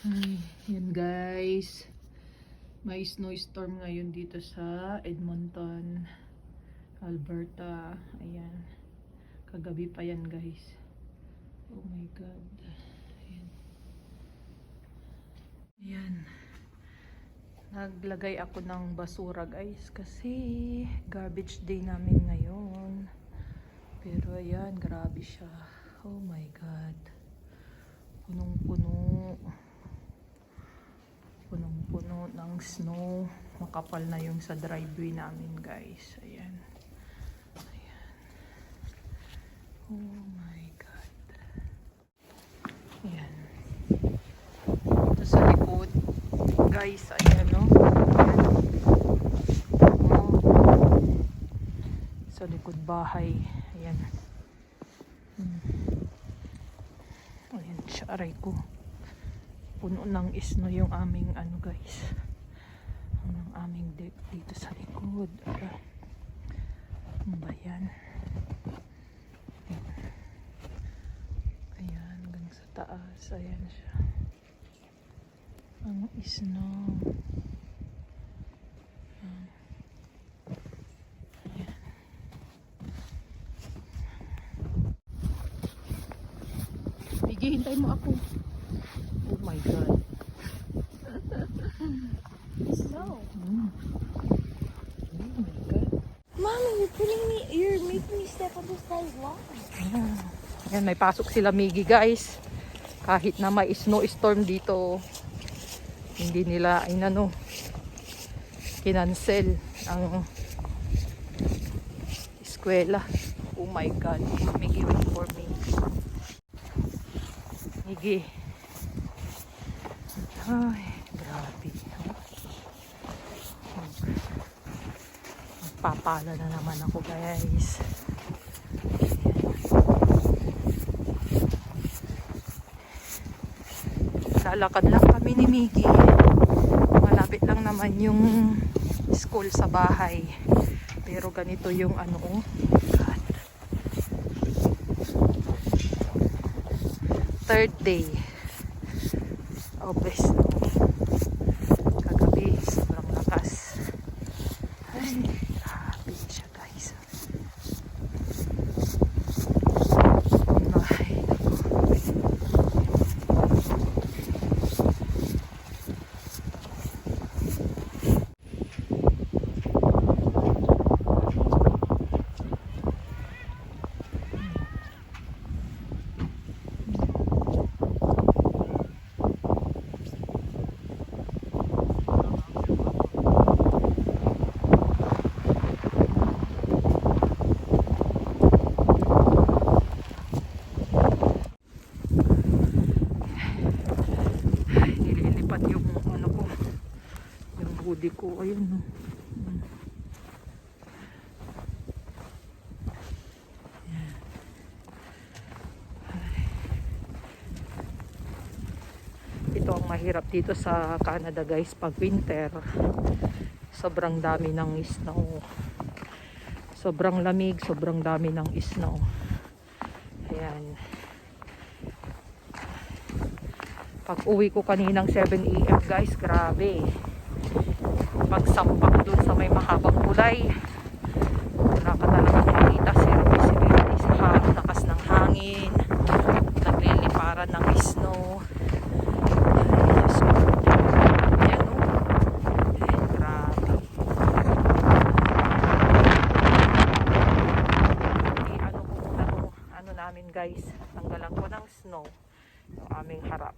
Ay, yan guys. May snowstorm ngayon dito sa Edmonton, Alberta. Ayan. Kagabi pa yan guys. Oh my god. Ayan. Ayan. Naglagay ako ng basura guys kasi garbage day namin ngayon. Pero ayan, grabe siya. Oh my god. Punong-puno. Punong-puno ng snow. Makapal na yung sa driveway namin guys. Ayan. Ayan. Oh my god. Ayan. Ito sa likod guys. Ayan no. Ayan. Oh. Sa likod bahay. Ayan. Ayan siya. Aray ko. Puno ng snow yung aming ano guys. Ang aming deck dito sa likod. Ano ba yan? Ayan, hanggang sa taas. Ayan siya. Ang snow. Ayan. Bigay, hintay mo ako. Oh my god. Snow. Oh my god. Mommy, you're making me step on the sidewalk. Ayan, may pasok sila Miggy guys. Kahit na may snowstorm dito, hindi nila kinancel ang eskwela. Oh my god. Miggy, wait for me. Miggy. Ay, grabe. Magpapala na naman ako guys. Lalakad lang kami ni Miggy. Malapit lang naman yung school sa bahay. Pero ganito yung God. Third day of the snow. Kagabi, sobrang lakas. Ay, grabe siya guys. Ay, nililipat yung yung hoodie ko. Ayun no. Ito ang mahirap dito sa Canada guys pag winter. Sobrang dami ng snow. Sobrang lamig, sobrang dami ng snow. Ayan. Pag uwi ko kaninang 7 AM guys, grabe. Pagsampak dun sa may mahabang kulay, wala ka talagang makita. Zero visibility sa lakas ng hangin. Nagliliparan ng snow. Ayan o. Ayan, grabe. Ano namin guys, tanggalan ko ng snow yung aming harap.